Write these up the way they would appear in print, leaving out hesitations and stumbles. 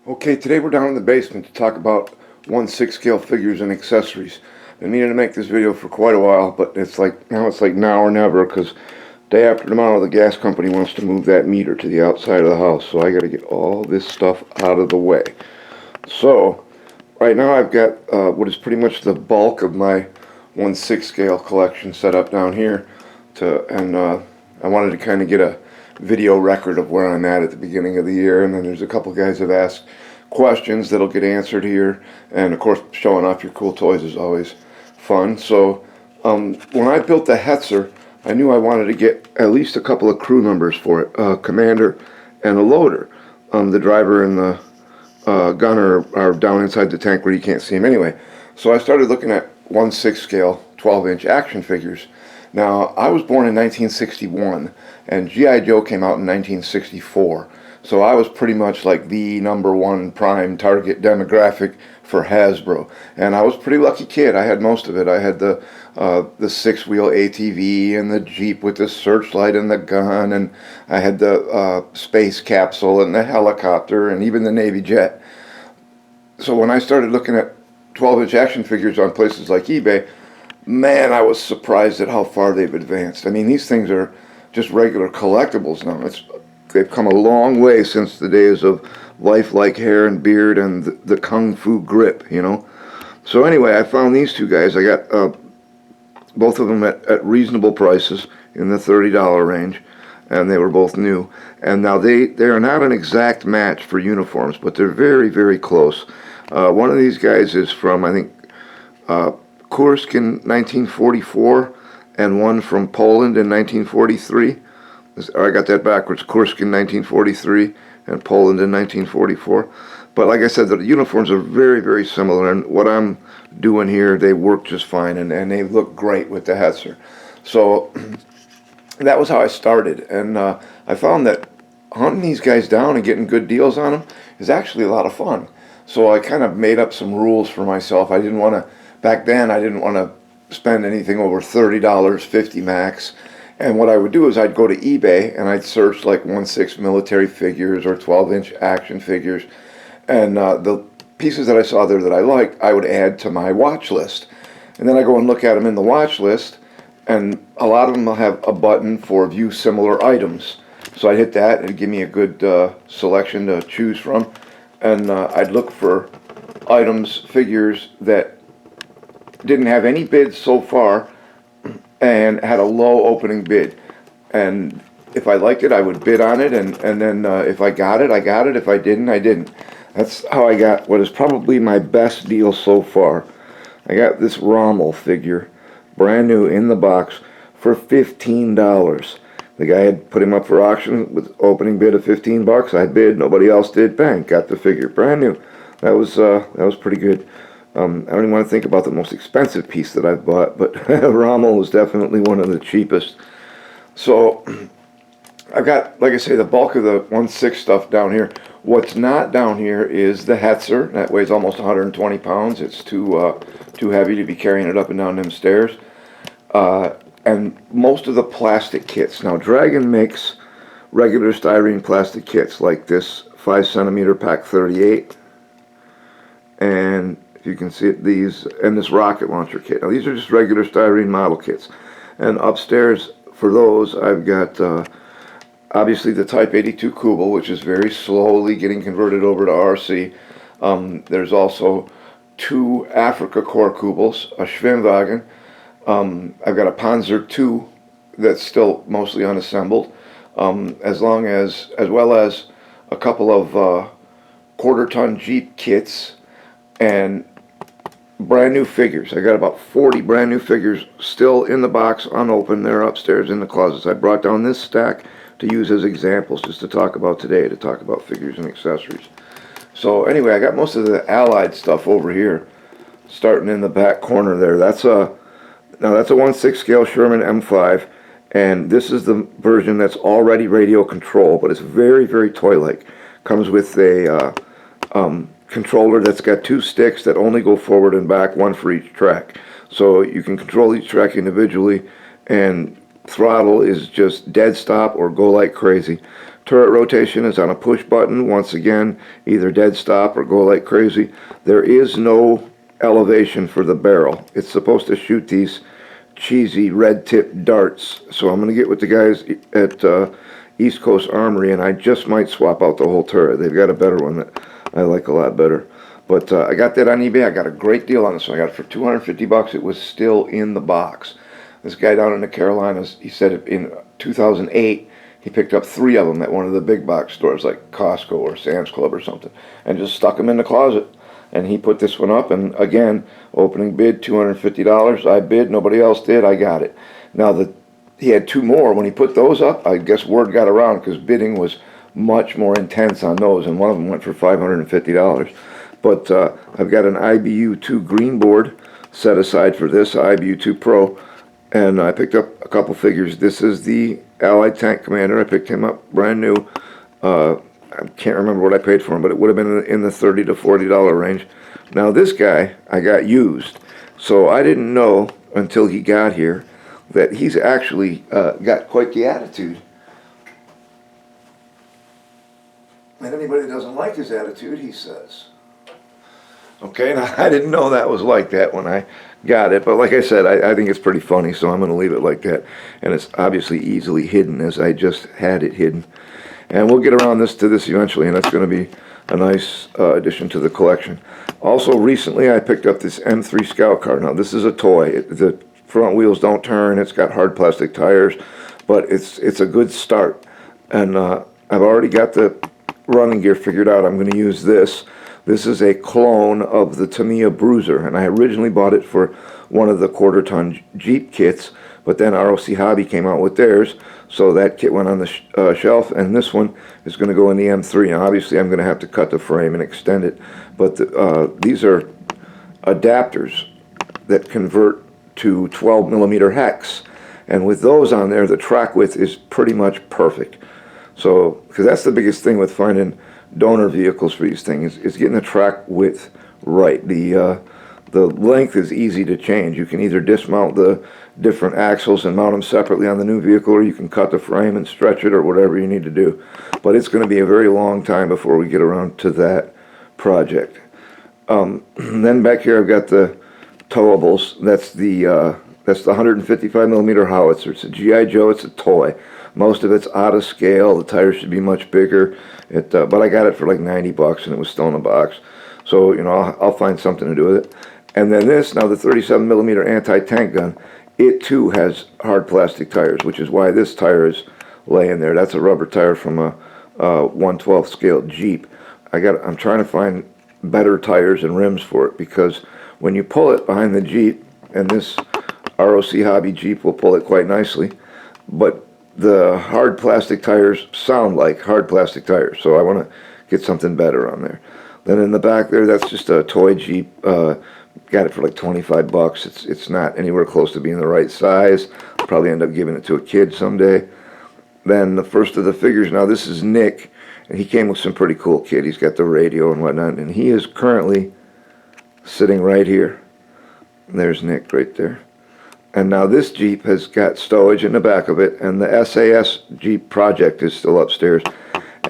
Okay, today we're down in the basement to talk about 1/6 scale figures and accessories. Been meaning to make this video for quite a while, but it's like now or never, because day after tomorrow the gas company wants to move that meter to the outside of the house, so I got to get all this stuff out of the way. So right now I've got what is pretty much the bulk of my 1/6 scale collection set up down here, and I wanted to kind of get a video record of where I'm at the beginning of the year, and then there's a couple guys have asked questions that'll get answered here, and of course showing off your cool toys is always fun. So when I built the Hetzer, I knew I wanted to get at least a couple of crew members for it, a commander and a loader. The driver and the gunner are down inside the tank where you can't see them anyway. So I started looking at 1/6 scale 12-inch action figures. Now, I was born in 1961, and G.I. Joe came out in 1964. So I was pretty much like the #1 prime target demographic for Hasbro. And I was a pretty lucky kid. I had most of it. I had the 6-wheel ATV and the Jeep with the searchlight and the gun, and I had the space capsule and the helicopter and even the Navy jet. So when I started looking at 12-inch action figures on places like eBay, man, I was surprised at how far they've advanced. I mean, these things are just regular collectibles now. They've come a long way since the days of lifelike hair and beard and the kung fu grip, you know. So anyway, I found these two guys. I got both of them at reasonable prices in the $30 range, and they were both new. And now they are not an exact match for uniforms, but they're very, very close. One of these guys is from, I think, Kursk in 1944, and one from Poland in 1943. I got that backwards. Kursk in 1943 and Poland in 1944. But like I said, the uniforms are very, very similar, and what I'm doing here, they work just fine, and they look great with the Hetzer. So that was how I started, and I found that hunting these guys down and getting good deals on them is actually a lot of fun. So I kind of made up some rules for myself. Back then I didn't want to spend anything over $30, 50 max. And what I would do is I'd go to eBay and I'd search like 1/6 military figures or 12-inch action figures. And the pieces that I saw there that I liked, I would add to my watch list. And then I go and look at them in the watch list, and a lot of them will have a button for view similar items. So I'd hit that, and it'd give me a good selection to choose from. And I'd look for items, figures that didn't have any bids so far and had a low opening bid. And if I liked it, I would bid on it, and then if I got it, I got it. If I didn't, I didn't. That's how I got what is probably my best deal so far. I got this Rommel figure, brand new in the box, for $15. The guy had put him up for auction with opening bid of $15. I bid, nobody else did. Bang, got the figure, brand new. That was pretty good. I don't even want to think about the most expensive piece that I've bought, but Rommel was definitely one of the cheapest. So I've got, like I say, the bulk of the 1/6 stuff down here. What's not down here is the Hetzer. That weighs almost 120 pounds. It's too heavy to be carrying it up and down them stairs. And most of the plastic kits. Now, Dragon makes regular styrene plastic kits like this 5-centimeter Pack 38. And you can see it, these, and this rocket launcher kit. Now these are just regular styrene model kits. And upstairs for those I've got obviously the Type 82 Kubel, which is very slowly getting converted over to RC. There's also 2 Afrika Korps Kubels, a Schwimmwagen. I've got a Panzer II that's still mostly unassembled, as well as a couple of quarter-ton Jeep kits and brand new figures. I got about 40 brand new figures still in the box, unopened. They're upstairs in the closets. I brought down this stack to use as examples, just to talk about today, to talk about figures and accessories. So anyway, I got most of the Allied stuff over here, starting in the back corner there. That's a 1/6 scale Sherman M5, and this is the version that's already radio control, but it's very, very toy-like. Comes with a controller that's got 2 sticks that only go forward and back, one for each track. So you can control each track individually, and throttle is just dead stop or go like crazy. turret rotation is on a push button. Once again, either dead stop or go like crazy. There is no elevation for the barrel. It's supposed to shoot these cheesy red tip darts. So I'm going to get with the guys at East Coast Armory, and I just might swap out the whole turret. They've got a better one that I like a lot better. But I got that on eBay. I got a great deal on this one. I got it for 250 bucks. It was still in the box. This guy down in the Carolinas, he said in 2008, he picked up 3 of them at one of the big box stores like Costco or Sam's Club or something, and just stuck them in the closet. And he put this one up, and again, opening bid, $250. I bid, nobody else did, I got it. Now, he had 2 more. When he put those up, I guess word got around because bidding was much more intense on those, and one of them went for $550. But I've got an IBU-2 green board set aside for this, IBU-2 Pro, and I picked up a couple figures. This is the Allied Tank Commander. I picked him up brand new. I can't remember what I paid for him, but it would have been in the $30 to $40 range. Now this guy I got used, so I didn't know until he got here that he's actually got quite the attitude. And anybody that doesn't like his attitude, he says. Okay, now I didn't know that was like that when I got it, but like I said, I think it's pretty funny, so I'm going to leave it like that. And it's obviously easily hidden, as I just had it hidden. And we'll get around to this eventually, and that's going to be a nice addition to the collection. Also, recently I picked up this M3 Scout car. Now, this is a toy. The front wheels don't turn. It's got hard plastic tires, but it's a good start. And I've already got the running gear figured out. I'm going to use this. This is a clone of the Tamiya Bruiser, and I originally bought it for one of the quarter-ton Jeep kits, but then ROC Hobby came out with theirs, so that kit went on the shelf, and this one is going to go in the M3. Now, obviously, I'm going to have to cut the frame and extend it, but these are adapters that convert to 12mm hex, and with those on there, the track width is pretty much perfect. So, because that's the biggest thing with finding donor vehicles for these things, is getting the track width right. The length is easy to change. You can either dismount the different axles and mount them separately on the new vehicle, or you can cut the frame and stretch it, or whatever you need to do. But it's going to be a very long time before we get around to that project. Then back here I've got the towables. That's the 155mm howitzer. It's a G.I. Joe. It's a toy. Most of it's out of scale. The tires should be much bigger. But I got it for like 90 bucks, and it was still in a box. So, you know, I'll find something to do with it. And then this, now the 37mm anti-tank gun, it too has hard plastic tires, which is why this tire is laying there. That's a rubber tire from a 1/12 scale Jeep. I'm trying to find better tires and rims for it, because when you pull it behind the Jeep, and this ROC Hobby Jeep will pull it quite nicely, but the hard plastic tires sound like hard plastic tires, so I want to get something better on there. Then in the back there, that's just a toy Jeep. Got it for like 25 bucks. It's not anywhere close to being the right size. I'll probably end up giving it to a kid someday. Then the first of the figures, now this is Nick, and he came with some pretty cool kit. He's got the radio and whatnot, and he is currently sitting right here. There's Nick right there. And now this Jeep has got stowage in the back of it, and the SAS Jeep project is still upstairs.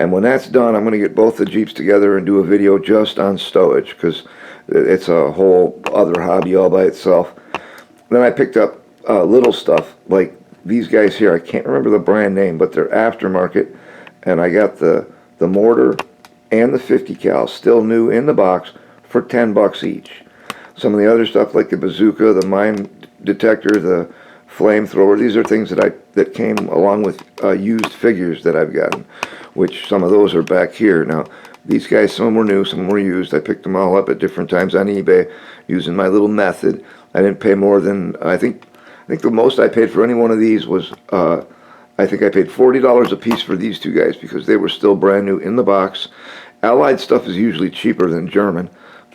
And when that's done, I'm going to get both the Jeeps together and do a video just on stowage, because it's a whole other hobby all by itself. Then I picked up little stuff, like these guys here. I can't remember the brand name, but they're aftermarket. And I got the mortar and the 50 cal, still new in the box, for 10 bucks each. Some of the other stuff, like the bazooka, the mine detector, the flamethrower, these are things that came along with used figures that I've gotten, which some of those are back here. Now, these guys, some of them were new, some of them were used. I picked them all up at different times on eBay using my little method. I didn't pay more than, I think the most I paid for any one of these was, I think I paid $40 a piece for these two guys, because they were still brand new in the box. Allied stuff is usually cheaper than German.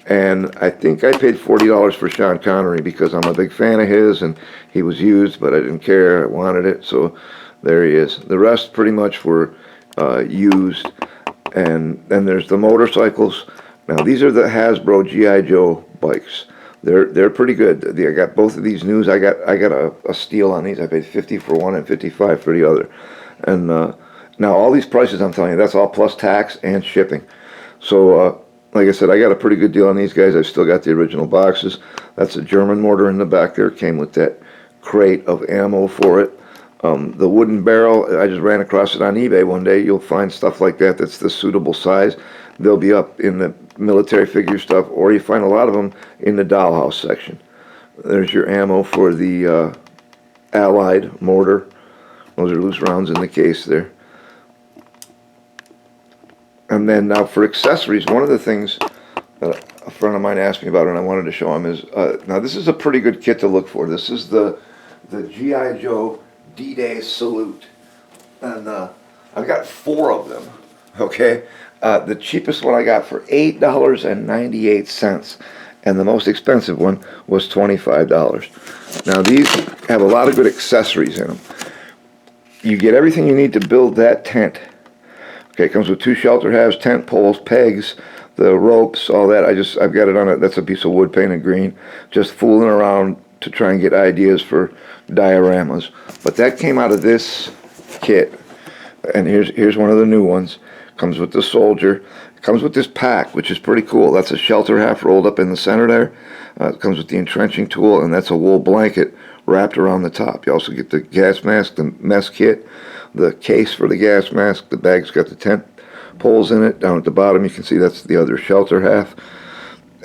And I think I paid $40 for Sean Connery, because I'm a big fan of his, and he was used, but I didn't care. I wanted it, so there he is. The rest pretty much were used. And then there's the motorcycles. Now these are the Hasbro G.I. Joe bikes. They're pretty good. I got both of these news. I got a steal on these. I paid $50 for one and $55 for the other. And Now, all these prices I'm telling you, that's all plus tax and shipping. So, like I said, I got a pretty good deal on these guys. I've still got the original boxes. That's a German mortar in the back there. Came with that crate of ammo for it. The wooden barrel, I just ran across it on eBay one day. You'll find stuff like that that's the suitable size. They'll be up in the military figure stuff, or you find a lot of them in the dollhouse section. There's your ammo for the Allied mortar. Those are loose rounds in the case there. And then now for accessories, one of the things that a friend of mine asked me about and I wanted to show him is, now this is a pretty good kit to look for. This is the G.I. Joe D-Day Salute. And I've got 4 of them, okay? The cheapest one I got for $8.98, and the most expensive one was $25. Now these have a lot of good accessories in them. You get everything you need to build that tent. Okay, it comes with 2 shelter halves, tent poles, pegs, the ropes, all that. I've got it on it. That's a piece of wood painted green. Just fooling around to try and get ideas for dioramas. But that came out of this kit. And here's one of the new ones. Comes with the soldier. It comes with this pack, which is pretty cool. That's a shelter half rolled up in the center there. It comes with the entrenching tool, and that's a wool blanket wrapped around the top. You also get the gas mask, the mess kit, the case for the gas mask. The bag's got the tent poles in it. Down at the bottom, you can see that's the other shelter half.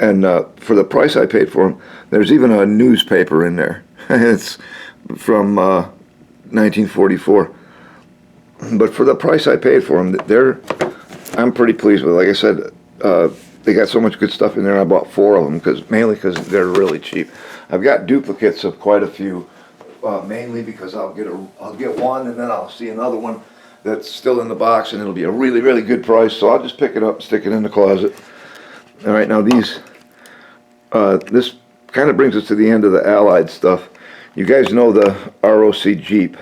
And for the price I paid for them, there's even a newspaper in there. It's from 1944. But for the price I paid for them, I'm pretty pleased with it. Like I said, they got so much good stuff in there. I bought 4 of them mainly because they're really cheap. I've got duplicates of quite a few, mainly because I'll get one and then I'll see another one that's still in the box and it'll be a really, really good price. So I'll just pick it up and stick it in the closet. All right, now this kind of brings us to the end of the Allied stuff. You guys know the ROC Jeep,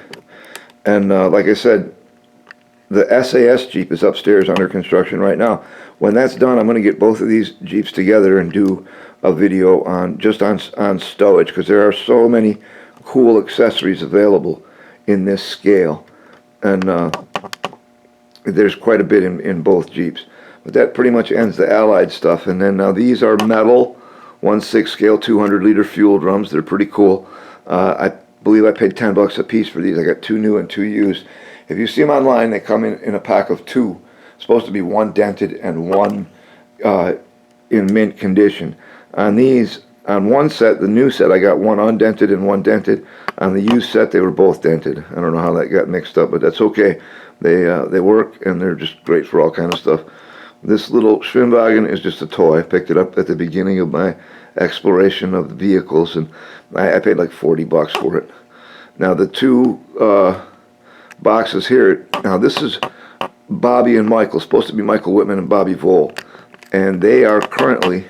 and like I said, the SAS Jeep is upstairs under construction right now. When that's done, I'm going to get both of these Jeeps together and do a video on stowage, because there are so many cool accessories available in this scale, and there's quite a bit in both Jeeps. But that pretty much ends the Allied stuff. And then now these are metal 1/6 scale 200-liter fuel drums. They're pretty cool. I believe I paid $10 a piece for these. I got 2 new and 2 used. If you see them online, they come in a pack of 2. It's supposed to be 1 dented and 1 in mint condition. On these, on one set, the new set, I got 1 undented and 1 dented. On the used set, they were both dented. I don't know how that got mixed up, but that's okay. They work, and they're just great for all kind of stuff. This little Schwimmwagen is just a toy. I picked it up at the beginning of my exploration of the vehicles, and I paid like $40 for it. Now the 2 boxes here, now this is Bobby and Michael, supposed to be Michael Whitman and Bobby Vole, and they are currently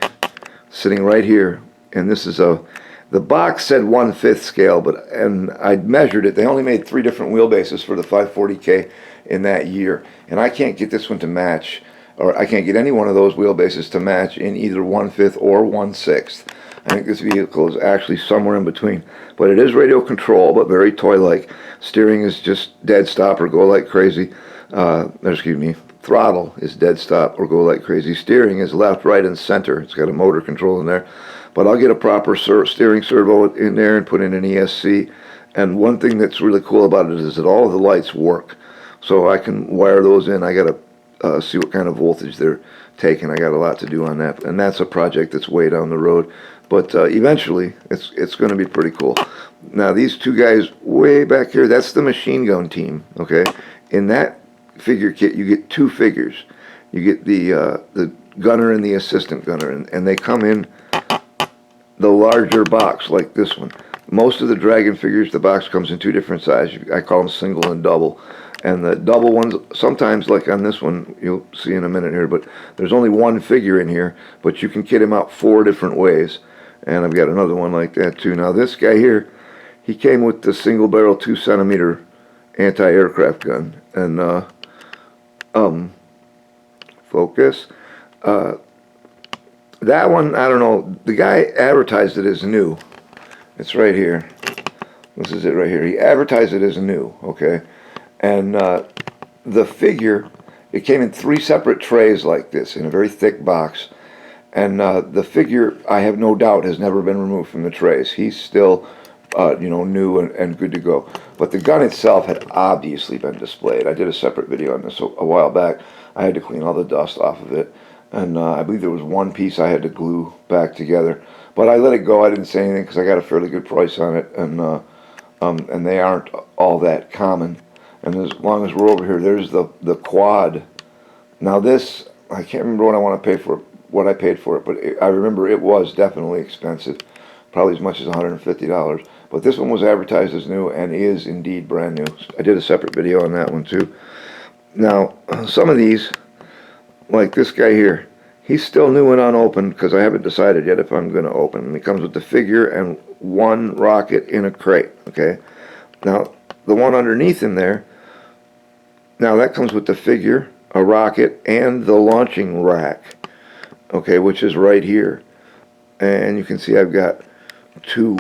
sitting right here. And this is the box said 1/5 scale, and I measured it. They only made 3 different wheelbases for the 540K in that year, and I can't get this one to match, or I can't get any one of those wheelbases to match in either 1/5 or 1/6. I think this vehicle is actually somewhere in between, but it is radio control, but very toy-like. Steering is just dead stop or go like crazy. Throttle is dead stop or go like crazy. Steering is left, right, and center. It's got a motor control in there, but I'll get a proper steering servo in there and put in an ESC. And one thing that's really cool about it is that all of the lights work, so I can wire those in. I gotta see what kind of voltage they're taking. I got a lot to do on that, and that's a project that's way down the road, but eventually it's going to be pretty cool. Now these 2 guys way back here, that's the machine gun team. Okay, in that figure kit you get 2 figures. You get the gunner and the assistant gunner, and they come in the larger box like this one. Most of the Dragon figures, the box comes in 2 different sizes. I call them single and double. And the double ones, sometimes like on this one, you'll see in a minute here, but there's only 1 figure in here, but you can kit him out 4 different ways. And I've got another one like that too. Now this guy here, he came with the single barrel 2-centimeter anti-aircraft gun. And focus. That one, I don't know, the guy advertised it as new. It's right here. This is it right here. He advertised it as new, okay? And the figure, it came in 3 separate trays like this in a very thick box. And the figure, I have no doubt, has never been removed from the trays. He's still, new and good to go. But the gun itself had obviously been displayed. I did a separate video on this a while back. I had to clean all the dust off of it. And I believe there was one piece I had to glue back together. But I let it go. I didn't say anything because I got a fairly good price on it. And they aren't all that common. And as long as we're over here, there's the quad. Now this, I can't remember what I paid for it, but I remember it was definitely expensive, probably as much as $150. But this one was advertised as new and is indeed brand new. I did a separate video on that one too. Now, some of these, like this guy here, he's still new and unopened because I haven't decided yet if I'm going to open. And he comes with the figure and 1 rocket in a crate, okay? Now, the one underneath him there, now that comes with the figure, a rocket, and the launching rack, okay, which is right here. And you can see I've got 2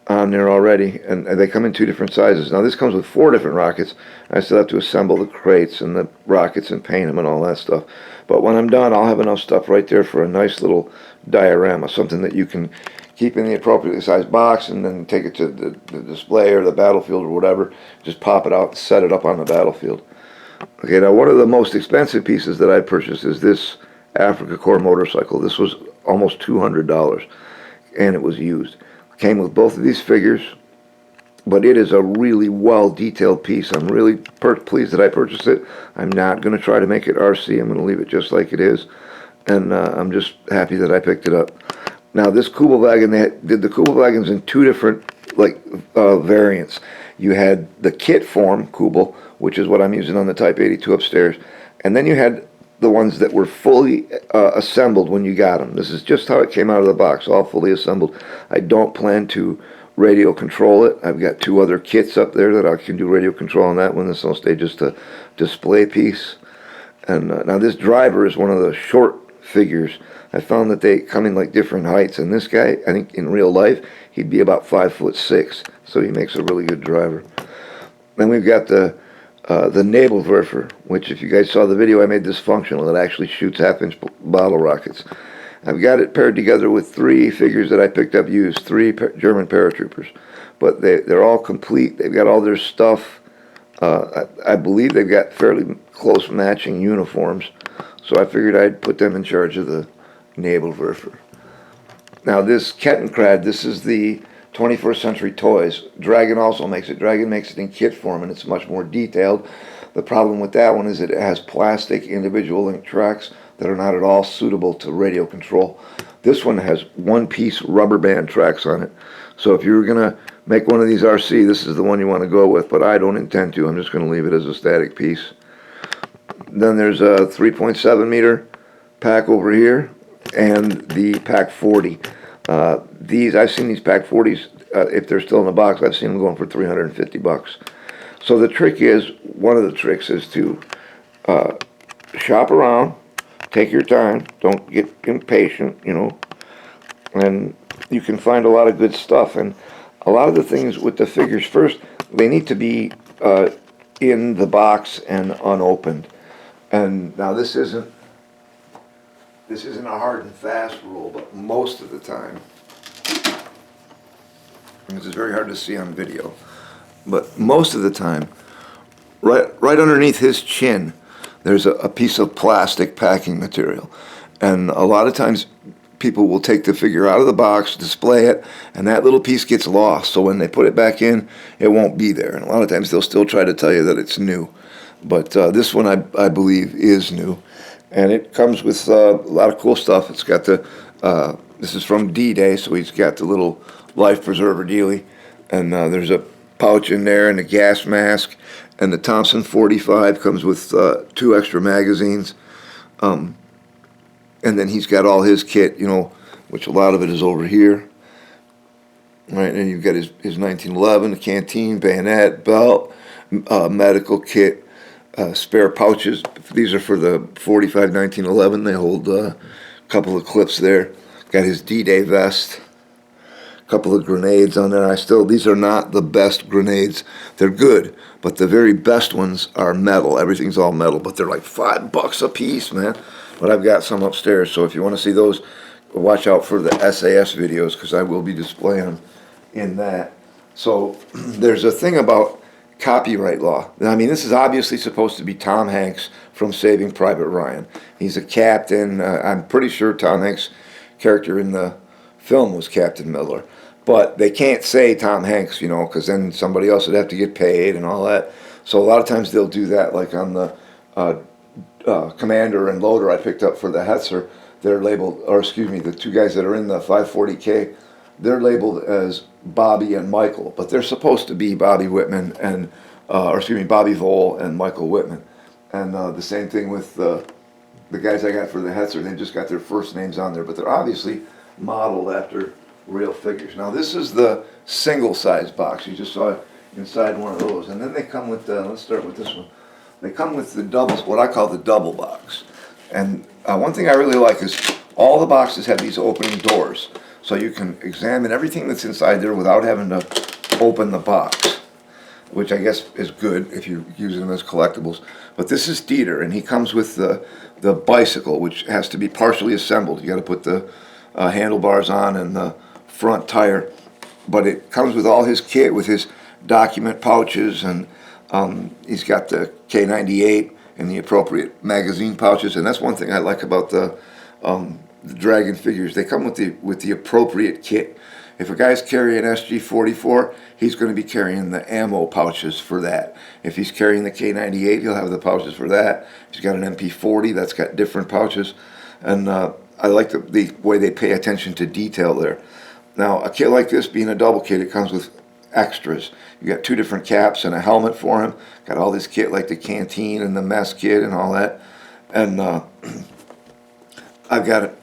on there already, and they come in 2 different sizes. Now this comes with 4 different rockets. I still have to assemble the crates and the rockets and paint them and all that stuff. But when I'm done, I'll have enough stuff right there for a nice little diorama, something that you can keep in the appropriately sized box and then take it to the display or the battlefield or whatever. Just pop it out and set it up on the battlefield. Okay, now one of the most expensive pieces that I purchased is this Afrika Korps motorcycle. This was almost $200, and it was used. Came with both of these figures, but it is a really well-detailed piece. I'm really pleased that I purchased it. I'm not going to try to make it RC. I'm going to leave it just like it is, and I'm just happy that I picked it up. Now, this Kubelwagen, they did the Kubelwagens in 2 different variants. You had the kit form Kubel, which is what I'm using on the Type 82 upstairs, and then you had the ones that were fully assembled when you got them. This is just how it came out of the box, all fully assembled. I don't plan to radio control it. I've got 2 other kits up there that I can do radio control on that one. This will stay just a display piece. And now this driver is one of the short figures. I found that they come in like different heights, and this guy, I think in real life, he'd be about 5'6", so he makes a really good driver. Then we've got the Nebelwerfer, which if you guys saw the video, I made this functional. It actually shoots half-inch bottle rockets. I've got it paired together with 3 figures that I picked up used, 3 German paratroopers. But they're all complete. They've got all their stuff. I believe they've got fairly close matching uniforms. So I figured I'd put them in charge of the Nebelwerfer. Now this Kettenkrad, this is the 21st Century Toys. Dragon also makes it. Dragon makes it in kit form, and it's much more detailed. The problem with that one is that it has plastic individual link tracks that are not at all suitable to radio control. This one has 1-piece rubber band tracks on it. So if you're going to make one of these RC, this is the one you want to go with, but I don't intend to. I'm just going to leave it as a static piece. Then there's a 3.7 meter pack over here, and the Pack 40. I've seen these Pack 40s, if they're still in the box, I've seen them going for $350. So the trick is, one of the tricks is to shop around, take your time, don't get impatient, and you can find a lot of good stuff. And a lot of the things with the figures, first, they need to be in the box and unopened. And now this isn't a hard and fast rule, but most of the time, and this is very hard to see on video, but most of the time, right underneath his chin, there's a piece of plastic packing material. And a lot of times people will take the figure out of the box, display it, and that little piece gets lost. So when they put it back in, it won't be there. And a lot of times they'll still try to tell you that it's new. But this one I believe is new. And it comes with a lot of cool stuff. It's got this is from D-Day, so he's got the little life preserver dealie. And there's a pouch in there and a gas mask. And the Thompson 45 comes with 2 extra magazines. And then he's got all his kit, which a lot of it is over here. Right, and you've got his 1911, the canteen, bayonet, belt, medical kit, spare pouches. These are for the 45 1911. They hold a couple of clips there. Got his D-Day vest. couple of grenades on there. These are not the best grenades. They're good, but the very best ones are metal. Everything's all metal, but they're like $5 a piece, man. But I've got some upstairs, so if you want to see those, watch out for the SAS videos, because I will be displaying them in that. So there's a thing about copyright law. I mean, this is obviously supposed to be Tom Hanks from Saving Private Ryan. He's a captain. I'm pretty sure Tom Hanks' character in the film was Captain Miller. But they can't say Tom Hanks, you know, because then somebody else would have to get paid and all that. So a lot of times they'll do that, like on the Commander and Loader I picked up for the Hetzer. They're labeled, or excuse me, the two guys that are in the 540K, they're labeled as Bobby and Michael, but they're supposed to be Bobby Whitman and, or excuse me, Bobby Vole and Michael Whitman. And the same thing with the guys I got for the Hetzer. They just got their first names on there, but they're obviously modeled after real figures. Now this is the single size box. You just saw it inside one of those. And then they come with, let's start with this one. They come with the doubles, what I call the double box. And one thing I really like is all the boxes have these opening doors. So you can examine everything that's inside there without having to open the box, which I guess is good if you're using them as collectibles. But this is Dieter, and he comes with the bicycle, which has to be partially assembled. You got to put the handlebars on and the front tire. But it comes with all his kit, with his document pouches, and he's got the K98 and the appropriate magazine pouches. And that's one thing I like about the Dragon figures. They come with the appropriate kit. If a guy's carrying SG-44, he's going to be carrying the ammo pouches for that. If he's carrying the K98, he'll have the pouches for that. If he's got an MP40, that's got different pouches. And I like the way they pay attention to detail there. Now, a kit like this, being a double kit, it comes with extras. You got 2 different caps and a helmet for him. Got all this kit like the canteen and the mess kit and all that. And I've got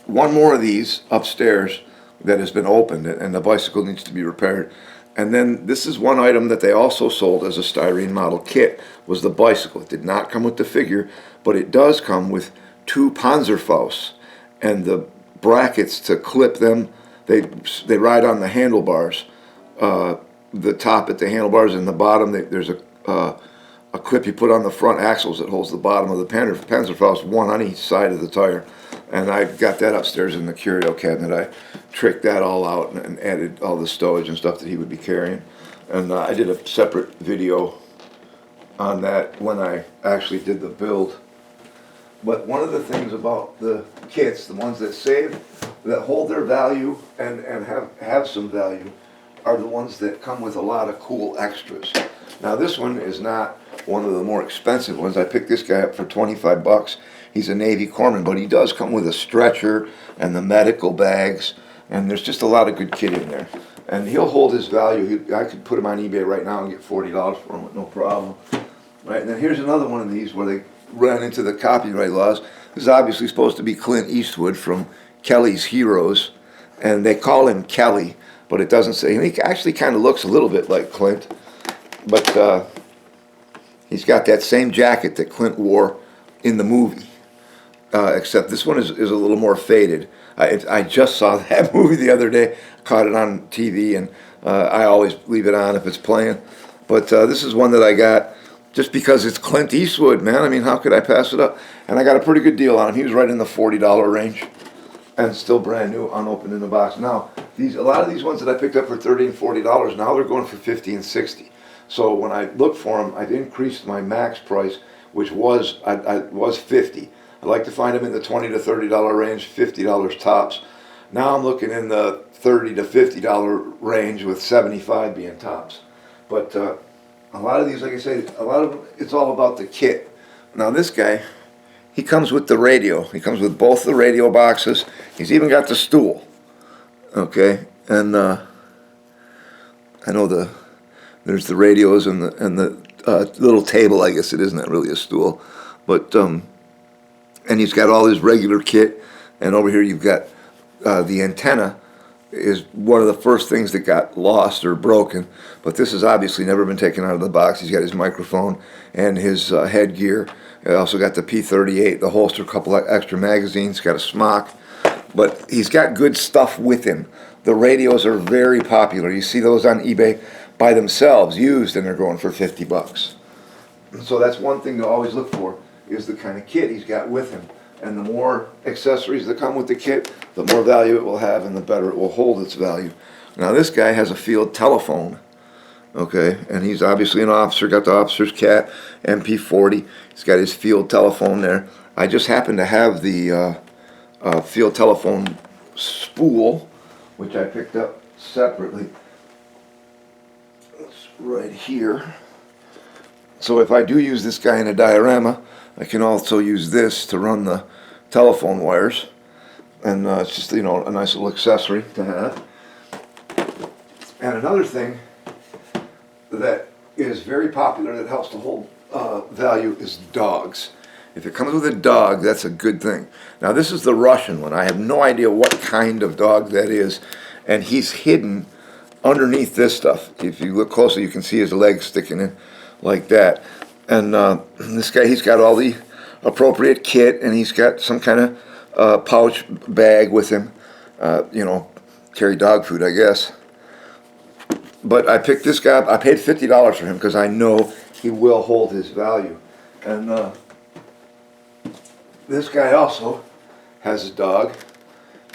one more of these upstairs that has been opened, and the bicycle needs to be repaired. And then this is one item that they also sold as a styrene model kit, was the bicycle. It did not come with the figure, but it does come with 2 Panzerfausts and the brackets to clip them. They ride on the handlebars. The top at the handlebars and the bottom, there's a clip you put on the front axles that holds the bottom of the Panzerfaust, one on each side of the tire. And I've got that upstairs in the curio cabinet. I tricked that all out and added all the stowage and stuff that he would be carrying. And I did a separate video on that when I actually did the build. But one of the things about the kits, the ones that save, that hold their value and have some value, are the ones that come with a lot of cool extras. Now this one is not one of the more expensive ones. I picked this guy up for 25 bucks. He's a Navy corpsman, but he does come with a stretcher and the medical bags, and there's just a lot of good kit in there. And he'll hold his value. I could put him on eBay right now and get $40 for him with no problem. Right, and then here's another one of these where they ran into the copyright laws. This is obviously supposed to be Clint Eastwood from Kelly's Heroes, and they call him Kelly, but it doesn't say. And he actually kind of looks a little bit like Clint, but he's got that same jacket that Clint wore in the movie, except this one is a little more faded. I just saw that movie the other day, caught it on TV, and I always leave it on if it's playing. But this is one that I got just because it's Clint Eastwood, man. I mean, how could I pass it up? And I got a pretty good deal on him. He was right in the $40 range, and still brand new, unopened in the box. Now, a lot of these ones that I picked up for $30 and $40, now they're going for $50 and $60. So when I looked for them, I've increased my max price, which was was $50. I like to find them in the $20 to $30 range, $50 tops. Now I'm looking in the $30 to $50 range, with $75 being tops. But a lot of these, like I say, a lot of them, it's all about the kit. Now this guy, he comes with the radio. He comes with both the radio boxes. He's even got the stool. Okay, and I know there's the radios and the little table. I guess it isn't really a stool, but and he's got all his regular kit. And over here you've got the antenna is one of the first things that got lost or broken, but this has obviously never been taken out of the box. He's got his microphone and his headgear. I also got the P38, the holster, a couple of extra magazines, got a smock. but he's got good stuff with him. The radios are very popular. You see those on eBay by themselves, used, and they're going for 50 bucks. So that's one thing to always look for, is the kind of kit he's got with him. And the more accessories that come with the kit, the more value it will have and the better it will hold its value. Now this guy has a field telephone, okay, and he's obviously an officer, got the officer's cat, MP40. He's got his field telephone there. I just happen to have the field telephone spool, which I picked up separately. It's right here. So if I do use this guy in a diorama, I can also use this to run the telephone wires. And it's just, you know, a nice little accessory to have. And another thing that is very popular that helps to hold value is dogs. If it comes with a dog, that's a good thing. Now this is the Russian one. I have no idea what kind of dog that is. And he's hidden underneath this stuff. If you look closely, you can see his legs sticking in like that. And this guy, he's got all the appropriate kit, and he's got some kind of pouch bag with him. You know, carry dog food, I guess. But I picked this guy up. I paid $50 for him because I know he will hold his value. And this guy also has a dog.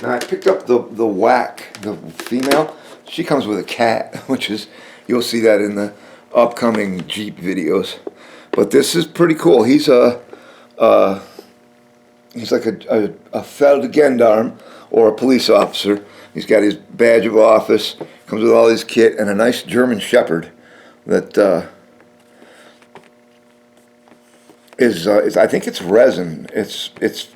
Now I picked up the Whack, the female. She comes with a cat, which is, you'll see that in the upcoming Jeep videos. But this is pretty cool. He's like a Feldgendarm, or a police officer. He's got his badge of office, comes with all his kit, and a nice German Shepherd that is I think it's resin. It's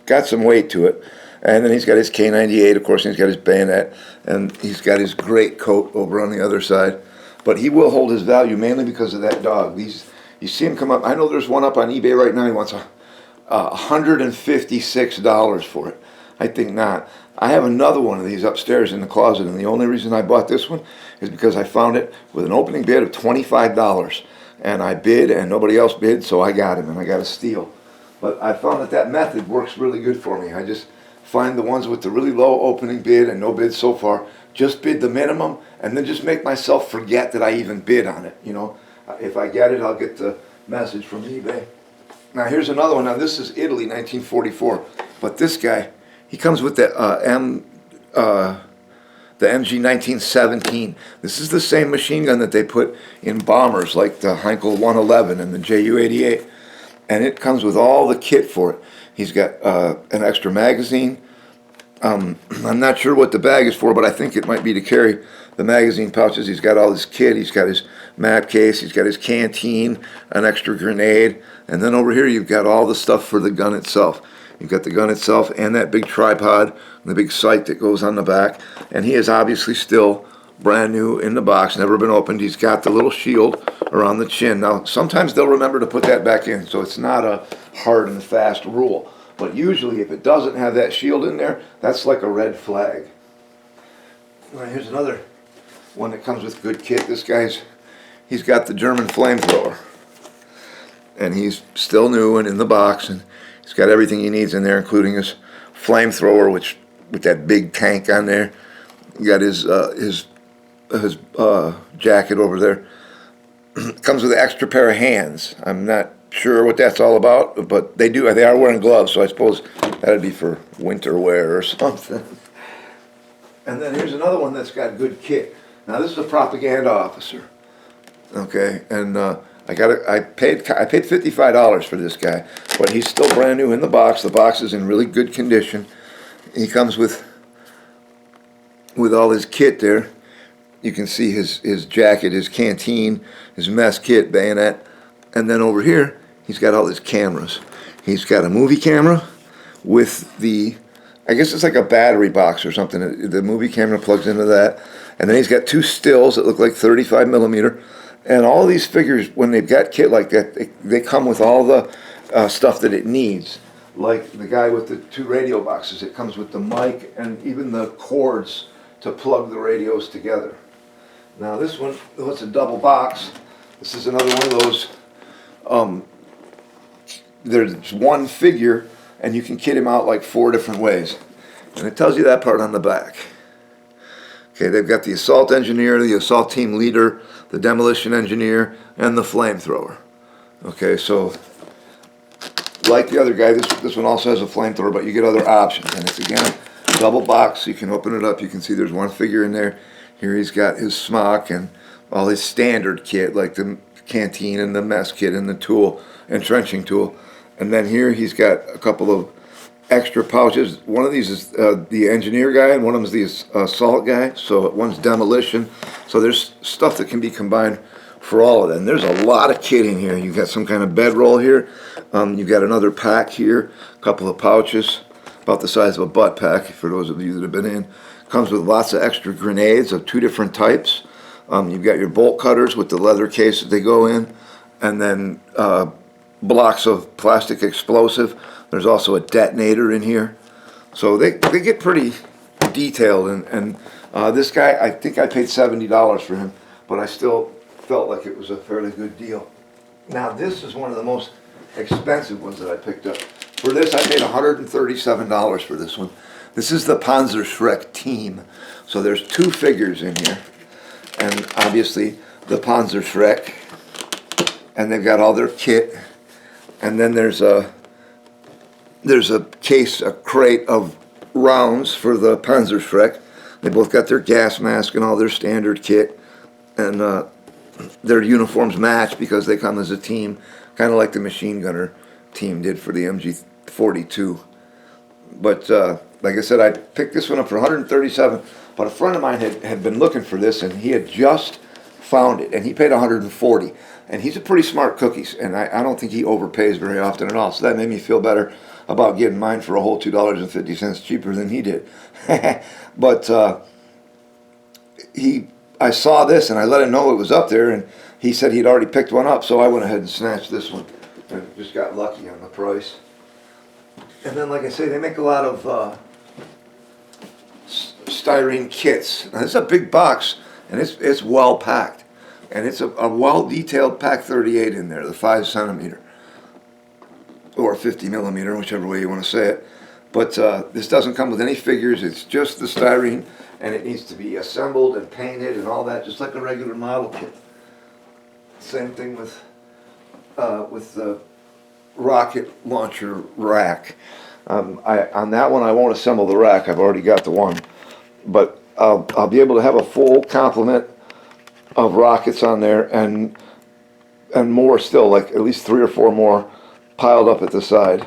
got some weight to it. And then he's got his K98, of course, and he's got his bayonet, and he's got his great coat over on the other side. But he will hold his value mainly because of that dog. These, you see him come up. I know there's one up on eBay right now. He wants $156 for it. I think not. I have another one of these upstairs in the closet, and the only reason I bought this one is because I found it with an opening bid of $25. And I bid, and nobody else bid, so I got him, and I got a steal. But I found that method works really good for me. I just find the ones with the really low opening bid and no bid so far, just bid the minimum, and then just make myself forget that I even bid on it. You know, if I get it, I'll get the message from eBay. Now here's another one. Now this is Italy, 1944. But this guy, he comes with the MG 1917. This is the same machine gun that they put in bombers like the Heinkel 111 and the Ju-88. And it comes with all the kit for it. He's got an extra magazine. I'm not sure what the bag is for, but I think it might be to carry the magazine pouches. He's got all his kit. He's got his map case. He's got his canteen, an extra grenade. And then over here you've got all the stuff for the gun itself. You've got the gun itself and that big tripod and the big sight that goes on the back. And he is obviously still brand new in the box, never been opened. He's got the little shield around the chin. Now, sometimes they'll remember to put that back in, so it's not a hard and fast rule. But usually, if it doesn't have that shield in there, that's like a red flag. All right, here's another one that comes with good kit. This guy's, he's got the German flamethrower. And he's still new and in the box, and he's got everything he needs in there, including his flamethrower, which with that big tank on there. He got his jacket over there. Comes with an extra pair of hands. I'm not sure what that's all about, but they are wearing gloves, so I suppose that'd be for winter wear or something. And then here's another one that's got good kit. Now this is a propaganda officer. Okay, and I paid $55 for this guy, but he's still brand new in the box. The box is in really good condition. He comes with all his kit there. You can see his jacket, his canteen, his mess kit, bayonet. And then over here, he's got all his cameras. He's got a movie camera with the, I guess it's like a battery box or something. The movie camera plugs into that. And then he's got two stills that look like 35 millimeter. And all these figures, when they've got kit like that, they come with all the stuff that it needs. Like the guy with the two radio boxes. It comes with the mic and even the cords to plug the radios together. Now this one, though it's a double box, this is another one of those, there's one figure and you can kit him out like 4 different ways. And it tells you that part on the back. Okay, they've got the assault engineer, the assault team leader, the demolition engineer, and the flamethrower. Okay, so like the other guy, this one also has a flamethrower, but you get other options. And it's, again, double box. You can open it up. You can see there's one figure in there. Here he's got his smock and all his standard kit, like the canteen and the mess kit and the tool and trenching tool. And then here he's got a couple of extra pouches. One of these is the engineer guy, and one of them is the assault guy. So one's demolition. So there's stuff that can be combined for all of them. There's a lot of kit in here. You've got some kind of bedroll here. You've got another pack here, a couple of pouches, about the size of a butt pack for those of you that have been in. Comes with lots of extra grenades of 2 different types. You've got your bolt cutters with the leather case that they go in, and then blocks of plastic explosive. There's also a detonator in here. So they get pretty detailed. And this guy, I think I paid $70 for him, but I still felt like it was a fairly good deal. Now this is one of the most expensive ones that I picked up. For this, I paid $137 for this one. This is the Panzerschreck team. So there's 2 figures in here. And obviously the Panzerschreck. And they've got all their kit. And then there's a case, a crate of rounds for the Panzerschreck. They both got their gas mask and all their standard kit. And their uniforms match because they come as a team, kind of like the machine gunner team did for the MG42. But like I said, I picked this one up for $137, but a friend of mine had been looking for this, and he had just found it, and he paid $140. And he's a pretty smart cookie, and I don't think he overpays very often at all, so that made me feel better about getting mine for a whole $2.50 cheaper than he did. But I saw this, and I let him know it was up there, and he said he'd already picked one up, so I went ahead and snatched this one, and just got lucky on the price. And then, like I say, they make a lot of styrene kits. Now, this is a big box, and it's well packed, and it's a well detailed Pak 38 in there, the 5 centimeter or 50 millimeter, whichever way you want to say it. But this doesn't come with any figures. It's just the styrene, and it needs to be assembled and painted and all that, just like a regular model kit. Same thing with the rocket launcher rack. On that one, I won't assemble the rack. I've already got the one, but I'll be able to have a full complement of rockets on there, and more still, like at least 3 or 4 more piled up at the side.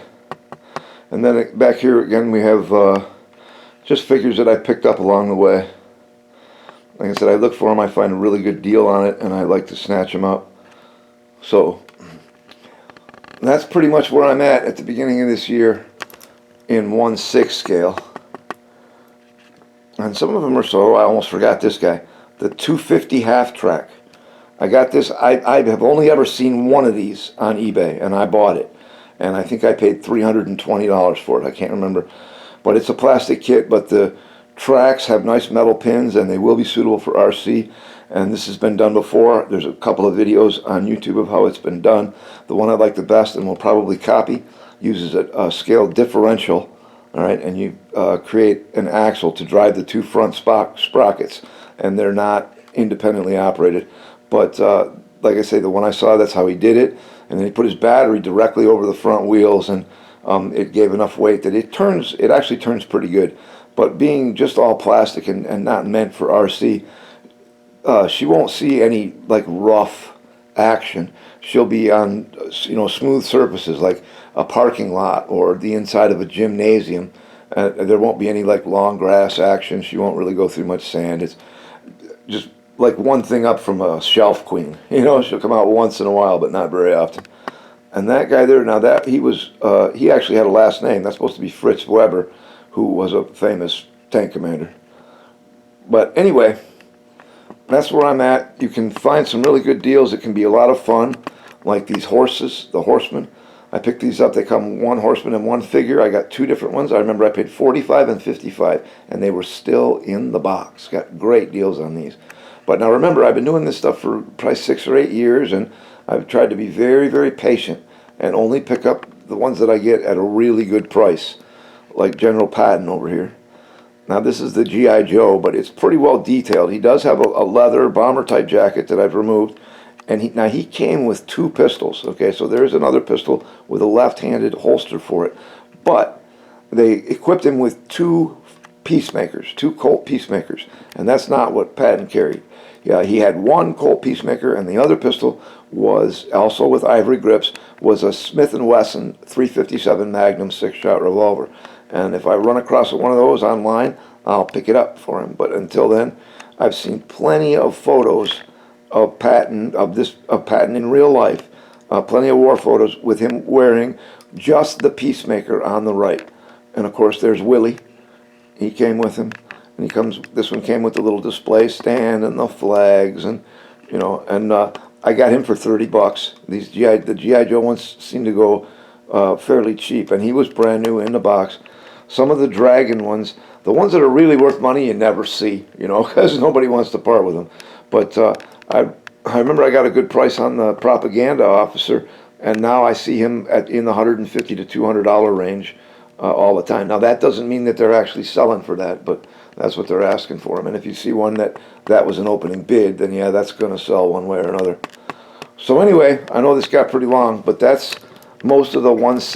And then back here again, we have just figures that I picked up along the way. Like I said, I look for them. I find a really good deal on it, and I like to snatch them up. So that's pretty much where I'm at the beginning of this year in 1/6 scale. And some of them are so, I almost forgot this guy. The 250 half track. I got this, I have only ever seen one of these on eBay, and I bought it. And I think I paid $320 for it. I can't remember. But it's a plastic kit, but the tracks have nice metal pins, and they will be suitable for RC. And this has been done before. There's a couple of videos on YouTube of how it's been done. The one I like the best and will probably copy uses a scale differential, all right, and you create an axle to drive the 2 front sprockets, and they're not independently operated. But like I say, the one I saw, that's how he did it, and then he put his battery directly over the front wheels, and it gave enough weight that it actually turns pretty good. But being just all plastic and not meant for RC, she won't see any like rough action. She'll be on smooth surfaces like a parking lot or the inside of a gymnasium. There won't be any like long grass action. She won't really go through much sand. It's just like one thing up from a shelf queen. She'll come out once in a while, but not very often. And that guy there, now that he actually had a last name. That's supposed to be Fritz Weber, who was a famous tank commander. But anyway, that's where I'm at. You can find some really good deals. It can be a lot of fun, like these horses, the Horsemen. I picked these up. They come 1 horseman and 1 figure. I got 2 different ones. I remember I paid $45 and $55, and they were still in the box. Got great deals on these. But now remember, I've been doing this stuff for probably 6 or 8 years, and I've tried to be very, very patient and only pick up the ones that I get at a really good price, like General Patton over here. Now this is the G.I. Joe, but it's pretty well detailed. He does have a leather bomber type jacket that I've removed. And now he came with 2 pistols. Okay, so there's another pistol with a left-handed holster for it. But they equipped him with 2 peacemakers, 2 Colt peacemakers. And that's not what Patton carried. Yeah, he had 1 Colt peacemaker, and the other pistol was also with ivory grips, was a Smith & Wesson 357 Magnum 6-shot revolver. And if I run across one of those online, I'll pick it up for him. But until then, I've seen plenty of photos of Patton, of Patton in real life, plenty of war photos with him wearing just the peacemaker on the right. And of course, there's Willie. He came with him, and this one came with the little display stand and the flags, and you know, and I got him for $30. The GI Joe ones seem to go fairly cheap, and he was brand new in the box. Some of the Dragon ones, the ones that are really worth money, you never see, you know, because nobody wants to part with them. But I remember I got a good price on the Propaganda Officer, and now I see him in the $150 to $200 range all the time. Now that doesn't mean that they're actually selling for that, but that's what they're asking for him. And if you see one that was an opening bid, then yeah, that's going to sell one way or another. So anyway, I know this got pretty long, but that's most of the 1/6